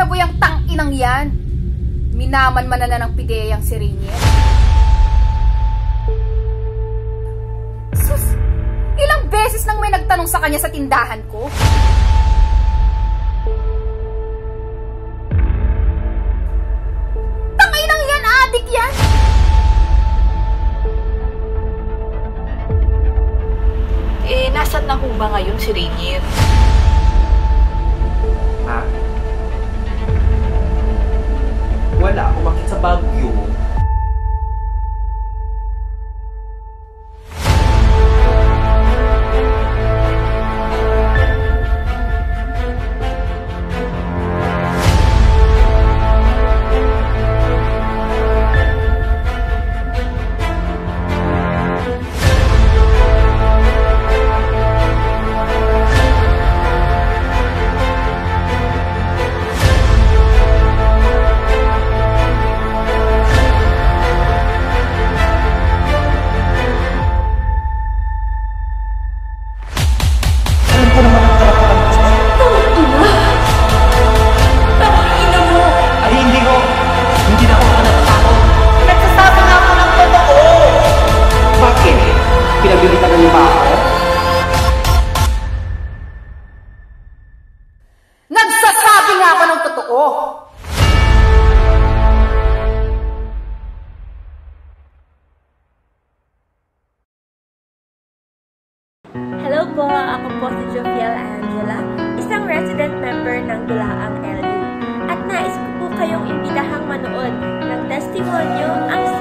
saboy ang tang-inang yan. Minaman-mana na ng pideyang si Rainier. Sus, ilang beses nang may nagtanong sa kanya sa tindahan ko. Tang-inang yan, adik yan. Nasaan na ho ba ngayon si Rainier? Ha? Wala, umakit sa Baguio. Nagsasabi nga ako ng totoo. Hello po, ako po si Jofiel Angela, isang resident member ng Dulaang LU. At nais ko po kayong imbitahang manood ng testimonyo ang